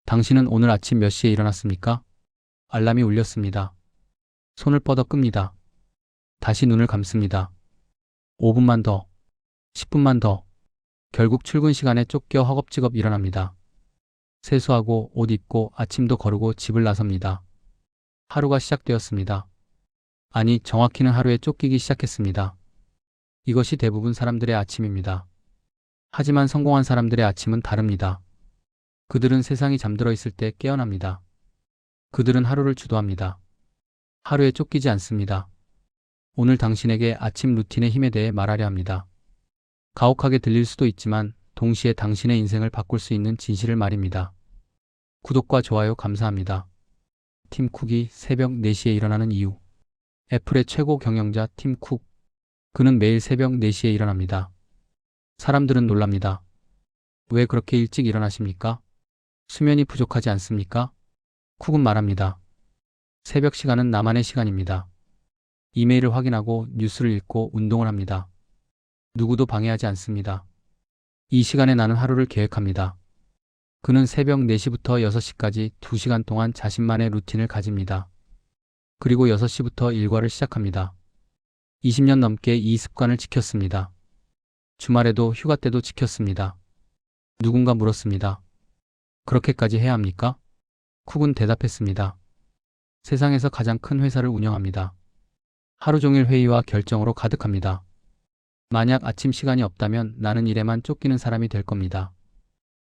당신은 오늘 아침 몇 시에 일어났습니까? 알람이 울렸습니다. 손을 뻗어 끕니다. 다시 눈을 감습니다. 5분만 더, 10분만 더. 결국 출근 시간에 쫓겨 허겁지겁 일어납니다. 세수하고 옷 입고 아침도 거르고 집을 나섭니다. 하루가 시작되었습니다. 아니, 정확히는 하루에 쫓기기 시작했습니다. 이것이 대부분 사람들의 아침입니다. 하지만 성공한 사람들의 아침은 다릅니다. 그들은 세상이 잠들어 있을 때 깨어납니다. 그들은 하루를 주도합니다. 하루에 쫓기지 않습니다. 오늘 당신에게 아침 루틴의 힘에 대해 말하려 합니다. 가혹하게 들릴 수도 있지만 동시에 당신의 인생을 바꿀 수 있는 진실을 말입니다. 구독과 좋아요 감사합니다. 팀 쿡이 새벽 4시에 일어나는 이유. 애플의 최고 경영자 팀 쿡. 그는 매일 새벽 4시에 일어납니다. 사람들은 놀랍니다. 왜 그렇게 일찍 일어나십니까? 수면이 부족하지 않습니까? 쿡은 말합니다. 새벽 시간은 나만의 시간입니다. 이메일을 확인하고 뉴스를 읽고 운동을 합니다. 누구도 방해하지 않습니다. 이 시간에 나는 하루를 계획합니다. 그는 새벽 4시부터 6시까지 2시간 동안 자신만의 루틴을 가집니다. 그리고 6시부터 일과를 시작합니다. 20년 넘게 이 습관을 지켰습니다. 주말에도 휴가 때도 지켰습니다. 누군가 물었습니다. 그렇게까지 해야 합니까? 쿡은 대답했습니다. 세상에서 가장 큰 회사를 운영합니다. 하루 종일 회의와 결정으로 가득합니다. 만약 아침 시간이 없다면 나는 일에만 쫓기는 사람이 될 겁니다.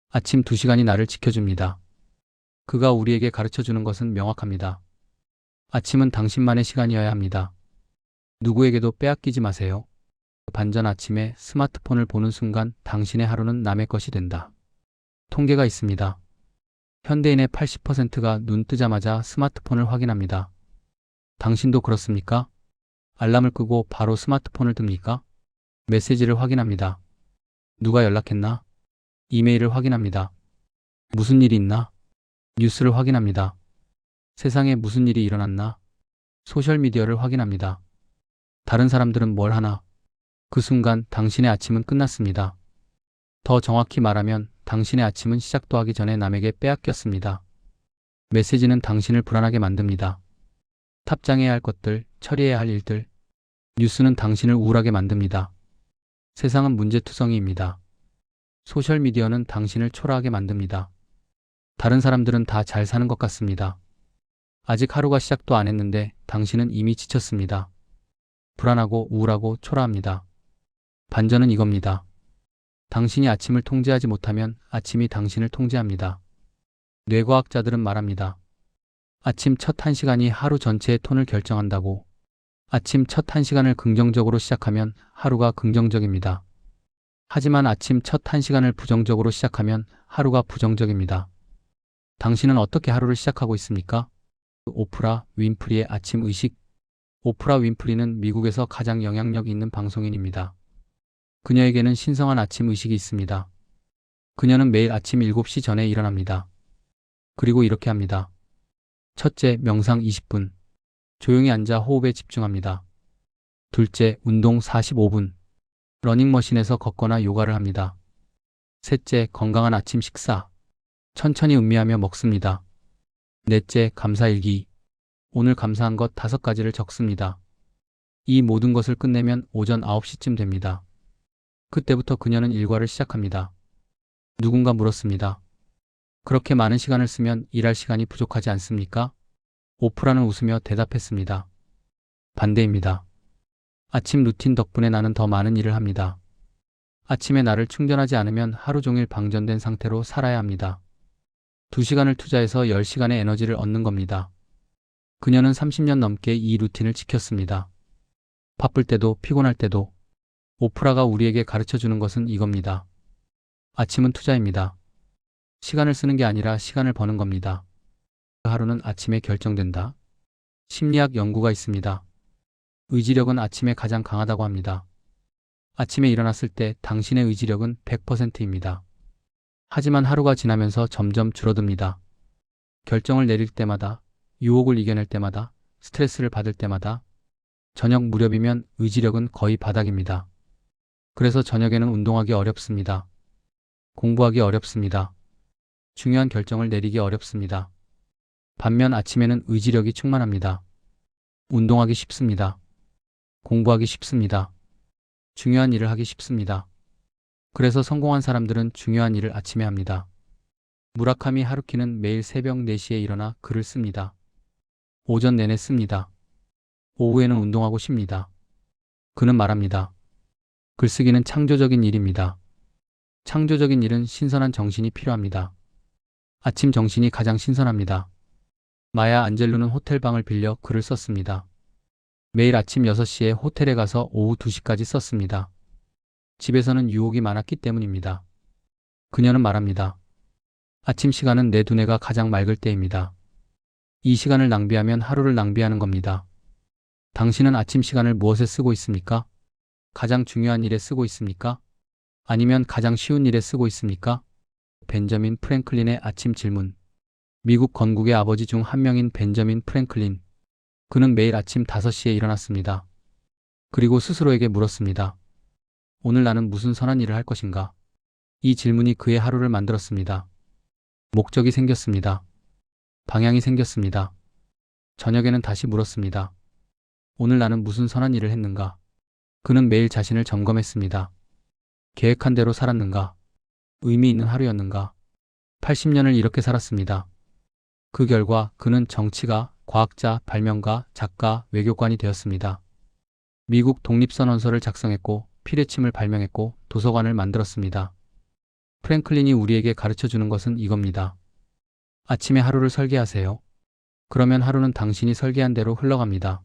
아침 2시간이 나를 지켜줍니다. 그가 우리에게 가르쳐주는 것은 명확합니다. 아침은 당신만의 시간이어야 합니다. 누구에게도 빼앗기지 마세요. 반전 아침에 스마트폰을 보는 순간 당신의 하루는 남의 것이 된다. 통계가 있습니다. 현대인의 80%가 눈 뜨자마자 스마트폰을 확인합니다. 당신도 그렇습니까? 알람을 끄고 바로 스마트폰을 듭니까? 메시지를 확인합니다. 누가 연락했나? 이메일을 확인합니다. 무슨 일이 있나? 뉴스를 확인합니다. 세상에 무슨 일이 일어났나? 소셜미디어를 확인합니다. 다른 사람들은 뭘 하나? 그 순간 당신의 아침은 끝났습니다. 더 정확히 말하면 당신의 아침은 시작도 하기 전에 남에게 빼앗겼습니다. 메시지는 당신을 불안하게 만듭니다. 탑장해야 할 것들, 처리해야 할 일들. 뉴스는 당신을 우울하게 만듭니다. 세상은 문제투성이입니다. 소셜미디어는 당신을 초라하게 만듭니다. 다른 사람들은 다 잘 사는 것 같습니다. 아직 하루가 시작도 안 했는데 당신은 이미 지쳤습니다. 불안하고 우울하고 초라합니다. 반전은 이겁니다. 당신이 아침을 통제하지 못하면 아침이 당신을 통제합니다. 뇌과학자들은 말합니다. 아침 첫 1시간이 하루 전체의 톤을 결정한다고. 아침 첫 1시간을 긍정적으로 시작하면 하루가 긍정적입니다. 하지만 아침 첫 1시간을 부정적으로 시작하면 하루가 부정적입니다. 당신은 어떻게 하루를 시작하고 있습니까? 오프라 윈프리의 아침 의식. 오프라 윈프리는 미국에서 가장 영향력 있는 방송인입니다. 그녀에게는 신성한 아침 의식이 있습니다. 그녀는 매일 아침 7시 전에 일어납니다. 그리고 이렇게 합니다. 첫째, 명상 20분. 조용히 앉아 호흡에 집중합니다. 둘째, 운동 45분. 러닝머신에서 걷거나 요가를 합니다. 셋째, 건강한 아침 식사. 천천히 음미하며 먹습니다. 넷째, 감사일기. 오늘 감사한 것 5가지를 적습니다. 이 모든 것을 끝내면 오전 9시쯤 됩니다. 그때부터 그녀는 일과를 시작합니다. 누군가 물었습니다. 그렇게 많은 시간을 쓰면 일할 시간이 부족하지 않습니까? 오프라는 웃으며 대답했습니다. 반대입니다. 아침 루틴 덕분에 나는 더 많은 일을 합니다. 아침에 나를 충전하지 않으면 하루 종일 방전된 상태로 살아야 합니다. 2시간을 투자해서 10시간의 에너지를 얻는 겁니다. 그녀는 30년 넘게 이 루틴을 지켰습니다. 바쁠 때도 피곤할 때도. 오프라가 우리에게 가르쳐주는 것은 이겁니다. 아침은 투자입니다. 시간을 쓰는 게 아니라 시간을 버는 겁니다. 하루는 아침에 결정된다. 심리학 연구가 있습니다. 의지력은 아침에 가장 강하다고 합니다. 아침에 일어났을 때 당신의 의지력은 100%입니다. 하지만 하루가 지나면서 점점 줄어듭니다. 결정을 내릴 때마다, 유혹을 이겨낼 때마다, 스트레스를 받을 때마다, 저녁 무렵이면 의지력은 거의 바닥입니다. 그래서 저녁에는 운동하기 어렵습니다. 공부하기 어렵습니다. 중요한 결정을 내리기 어렵습니다. 반면 아침에는 의지력이 충만합니다. 운동하기 쉽습니다. 공부하기 쉽습니다. 중요한 일을 하기 쉽습니다. 그래서 성공한 사람들은 중요한 일을 아침에 합니다. 무라카미 하루키는 매일 새벽 4시에 일어나 글을 씁니다. 오전 내내 씁니다. 오후에는 운동하고 쉽니다. 그는 말합니다. 글쓰기는 창조적인 일입니다. 창조적인 일은 신선한 정신이 필요합니다. 아침 정신이 가장 신선합니다. 마야 안젤루는 호텔방을 빌려 글을 썼습니다. 매일 아침 6시에 호텔에 가서 오후 2시까지 썼습니다. 집에서는 유혹이 많았기 때문입니다. 그녀는 말합니다. 아침 시간은 내 두뇌가 가장 맑을 때입니다. 이 시간을 낭비하면 하루를 낭비하는 겁니다. 당신은 아침 시간을 무엇에 쓰고 있습니까? 가장 중요한 일에 쓰고 있습니까? 아니면 가장 쉬운 일에 쓰고 있습니까? 벤저민 프랭클린의 아침 질문. 미국 건국의 아버지 중 한 명인 벤저민 프랭클린. 그는 매일 아침 5시에 일어났습니다. 그리고 스스로에게 물었습니다. 오늘 나는 무슨 선한 일을 할 것인가? 이 질문이 그의 하루를 만들었습니다. 목적이 생겼습니다. 방향이 생겼습니다. 저녁에는 다시 물었습니다. 오늘 나는 무슨 선한 일을 했는가? 그는 매일 자신을 점검했습니다. 계획한 대로 살았는가? 의미 있는 하루였는가? 80년을 이렇게 살았습니다. 그 결과 그는 정치가, 과학자, 발명가, 작가, 외교관이 되었습니다. 미국 독립선언서를 작성했고 피레침을 발명했고 도서관을 만들었습니다. 프랭클린이 우리에게 가르쳐 주는 것은 이겁니다. 아침에 하루를 설계하세요. 그러면 하루는 당신이 설계한 대로 흘러갑니다.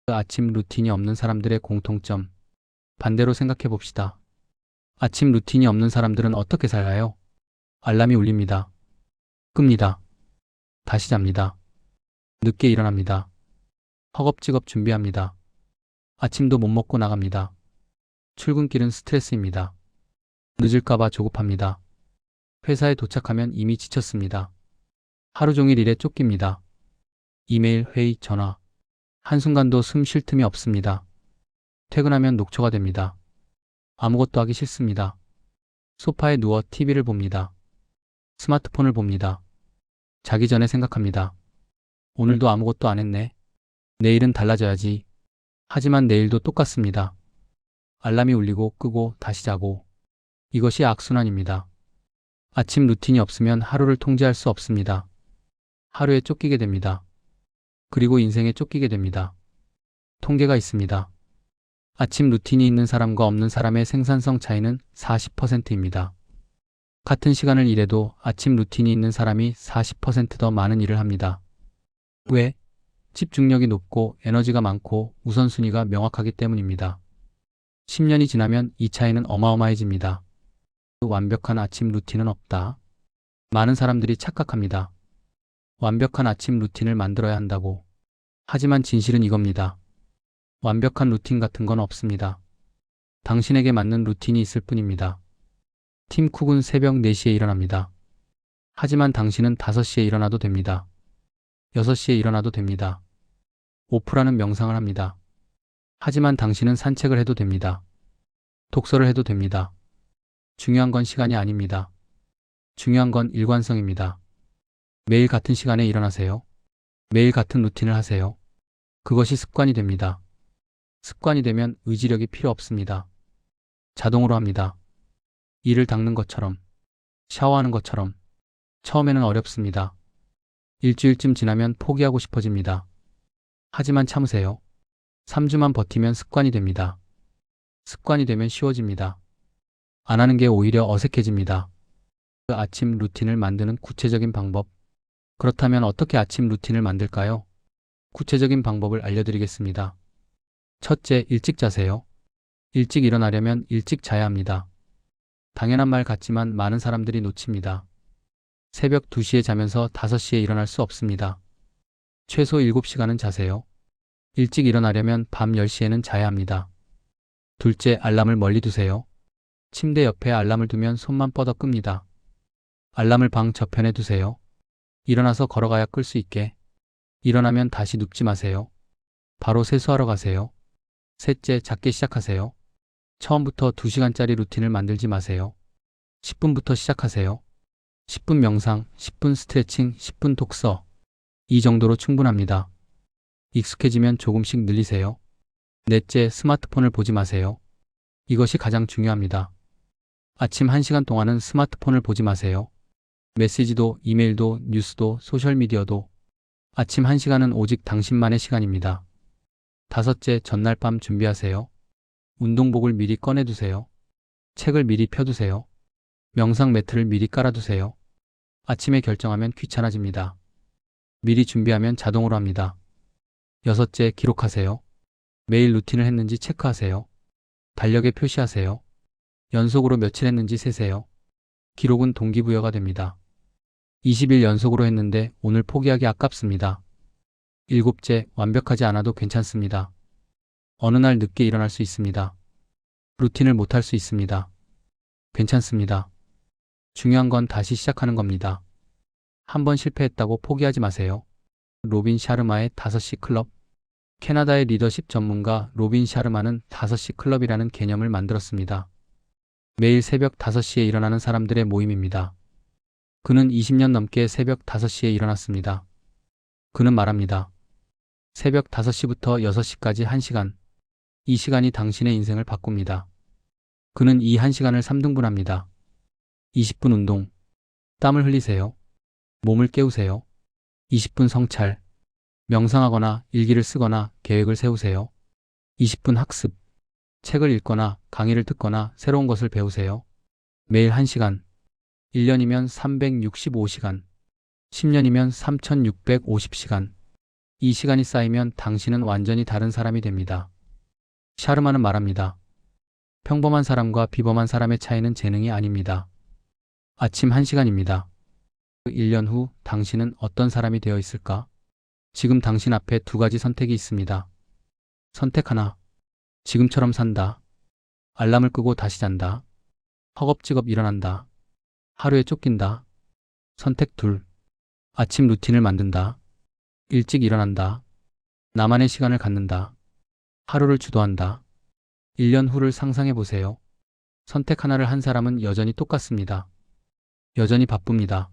그 아침 루틴이 없는 사람들의 공통점. 반대로 생각해 봅시다. 아침 루틴이 없는 사람들은 어떻게 살아요? 알람이 울립니다. 끕니다. 다시 잡니다. 늦게 일어납니다. 허겁지겁 준비합니다. 아침도 못 먹고 나갑니다. 출근길은 스트레스입니다. 늦을까봐 조급합니다. 회사에 도착하면 이미 지쳤습니다. 하루 종일 일에 쫓깁니다. 이메일, 회의, 전화. 한순간도 숨 쉴 틈이 없습니다. 퇴근하면 녹초가 됩니다. 아무것도 하기 싫습니다. 소파에 누워 TV를 봅니다. 스마트폰을 봅니다. 자기 전에 생각합니다. 오늘도 아무것도 안 했네. 내일은 달라져야지. 하지만 내일도 똑같습니다. 알람이 울리고 끄고 다시 자고. 이것이 악순환입니다. 아침 루틴이 없으면 하루를 통제할 수 없습니다. 하루에 쫓기게 됩니다. 그리고 인생에 쫓기게 됩니다. 통계가 있습니다. 아침 루틴이 있는 사람과 없는 사람의 생산성 차이는 40%입니다. 같은 시간을 일해도 아침 루틴이 있는 사람이 40% 더 많은 일을 합니다. 왜? 집중력이 높고 에너지가 많고 우선순위가 명확하기 때문입니다. 10년이 지나면 이 차이는 어마어마해집니다. 완벽한 아침 루틴은 없다. 많은 사람들이 착각합니다. 완벽한 아침 루틴을 만들어야 한다고. 하지만 진실은 이겁니다. 완벽한 루틴 같은 건 없습니다. 당신에게 맞는 루틴이 있을 뿐입니다. 팀 쿡은 새벽 4시에 일어납니다. 하지만 당신은 5시에 일어나도 됩니다. 6시에 일어나도 됩니다. 오프라는 명상을 합니다. 하지만 당신은 산책을 해도 됩니다. 독서를 해도 됩니다. 중요한 건 시간이 아닙니다. 중요한 건 일관성입니다. 매일 같은 시간에 일어나세요. 매일 같은 루틴을 하세요. 그것이 습관이 됩니다. 습관이 되면 의지력이 필요 없습니다. 자동으로 합니다. 이를 닦는 것처럼, 샤워하는 것처럼. 처음에는 어렵습니다. 일주일쯤 지나면 포기하고 싶어집니다. 하지만 참으세요. 3주만 버티면 습관이 됩니다. 습관이 되면 쉬워집니다. 안 하는 게 오히려 어색해집니다. 그 아침 루틴을 만드는 구체적인 방법. 그렇다면 어떻게 아침 루틴을 만들까요? 구체적인 방법을 알려드리겠습니다. 첫째, 일찍 자세요. 일찍 일어나려면 일찍 자야 합니다. 당연한 말 같지만 많은 사람들이 놓칩니다. 새벽 2시에 자면서 5시에 일어날 수 없습니다. 최소 7시간은 자세요. 일찍 일어나려면 밤 10시에는 자야 합니다. 둘째, 알람을 멀리 두세요. 침대 옆에 알람을 두면 손만 뻗어 끕니다. 알람을 방 저편에 두세요. 일어나서 걸어가야 끌 수 있게. 일어나면 다시 눕지 마세요. 바로 세수하러 가세요. 셋째, 작게 시작하세요. 처음부터 2시간짜리 루틴을 만들지 마세요. 10분부터 시작하세요. 10분 명상, 10분 스트레칭, 10분 독서. 이 정도로 충분합니다. 익숙해지면 조금씩 늘리세요. 넷째, 스마트폰을 보지 마세요. 이것이 가장 중요합니다. 아침 1시간 동안은 스마트폰을 보지 마세요. 메시지도, 이메일도, 뉴스도, 소셜미디어도. 아침 1시간은 오직 당신만의 시간입니다. 다섯째, 전날 밤 준비하세요. 운동복을 미리 꺼내두세요. 책을 미리 펴두세요. 명상 매트를 미리 깔아두세요. 아침에 결정하면 귀찮아집니다. 미리 준비하면 자동으로 합니다. 여섯째, 기록하세요. 매일 루틴을 했는지 체크하세요. 달력에 표시하세요. 연속으로 며칠 했는지 세세요. 기록은 동기부여가 됩니다. 20일 연속으로 했는데 오늘 포기하기 아깝습니다. 일곱째, 완벽하지 않아도 괜찮습니다. 어느 날 늦게 일어날 수 있습니다. 루틴을 못할 수 있습니다. 괜찮습니다. 중요한 건 다시 시작하는 겁니다. 한번 실패했다고 포기하지 마세요. 로빈 샤르마의 5시 클럽. 캐나다의 리더십 전문가 로빈 샤르마는 5시 클럽이라는 개념을 만들었습니다. 매일 새벽 5시에 일어나는 사람들의 모임입니다. 그는 20년 넘게 새벽 5시에 일어났습니다. 그는 말합니다. 새벽 5시부터 6시까지 1시간. 이 시간이 당신의 인생을 바꿉니다. 그는 이 1시간을 3등분합니다. 20분 운동. 땀을 흘리세요. 몸을 깨우세요. 20분 성찰. 명상하거나 일기를 쓰거나 계획을 세우세요. 20분 학습. 책을 읽거나 강의를 듣거나 새로운 것을 배우세요. 매일 1시간. 1년이면 365시간. 10년이면 3650시간. 이 시간이 쌓이면 당신은 완전히 다른 사람이 됩니다. 샤르마는 말합니다. 평범한 사람과 비범한 사람의 차이는 재능이 아닙니다. 아침 1시간입니다. 1년 후 당신은 어떤 사람이 되어 있을까? 지금 당신 앞에 2가지 선택이 있습니다. 선택 하나. 지금처럼 산다. 알람을 끄고 다시 잔다. 허겁지겁 일어난다. 하루에 쫓긴다. 선택 2. 아침 루틴을 만든다. 일찍 일어난다. 나만의 시간을 갖는다. 하루를 주도한다. 1년 후를 상상해 보세요. 선택 하나를 한 사람은 여전히 똑같습니다. 여전히 바쁩니다.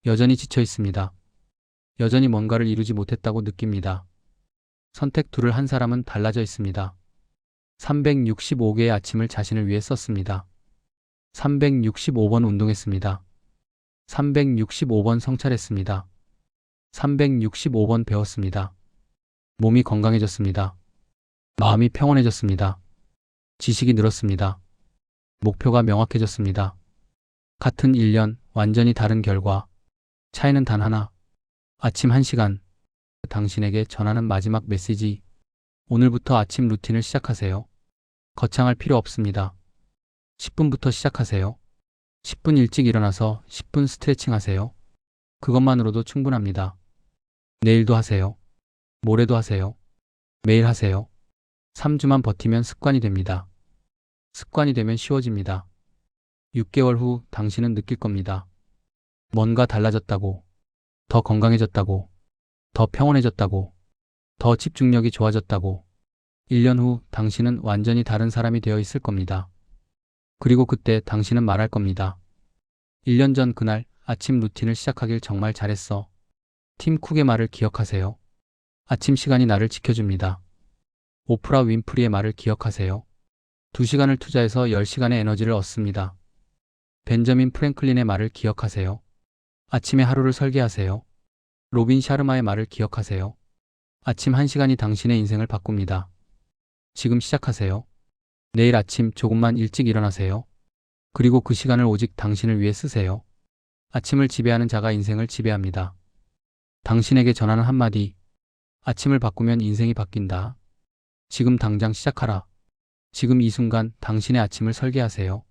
여전히 지쳐 있습니다. 여전히 뭔가를 이루지 못했다고 느낍니다. 선택 2를 한 사람은 달라져 있습니다. 365개의 아침을 자신을 위해 썼습니다. 365번 운동했습니다. 365번 성찰했습니다. 365번 배웠습니다. 몸이 건강해졌습니다. 마음이 평온해졌습니다. 지식이 늘었습니다. 목표가 명확해졌습니다. 같은 1년, 완전히 다른 결과. 차이는 단 하나. 아침 1시간. 당신에게 전하는 마지막 메시지. 오늘부터 아침 루틴을 시작하세요. 거창할 필요 없습니다. 10분부터 시작하세요. 10분 일찍 일어나서 10분 스트레칭 하세요. 그것만으로도 충분합니다. 내일도 하세요. 모레도 하세요. 매일 하세요. 3주만 버티면 습관이 됩니다. 습관이 되면 쉬워집니다. 6개월 후 당신은 느낄 겁니다. 뭔가 달라졌다고, 더 건강해졌다고, 더 평온해졌다고, 더 집중력이 좋아졌다고. 1년 후 당신은 완전히 다른 사람이 되어 있을 겁니다. 그리고 그때 당신은 말할 겁니다. 1년 전 그날 아침 루틴을 시작하길 정말 잘했어. 팀 쿡의 말을 기억하세요. 아침 시간이 나를 지켜줍니다. 오프라 윈프리의 말을 기억하세요. 2시간을 투자해서 10시간의 에너지를 얻습니다. 벤저민 프랭클린의 말을 기억하세요. 아침에 하루를 설계하세요. 로빈 샤르마의 말을 기억하세요. 아침 1시간이 당신의 인생을 바꿉니다. 지금 시작하세요. 내일 아침 조금만 일찍 일어나세요. 그리고 그 시간을 오직 당신을 위해 쓰세요. 아침을 지배하는 자가 인생을 지배합니다. 당신에게 전하는 한마디. 아침을 바꾸면 인생이 바뀐다. 지금 당장 시작하라. 지금 이 순간 당신의 아침을 설계하세요.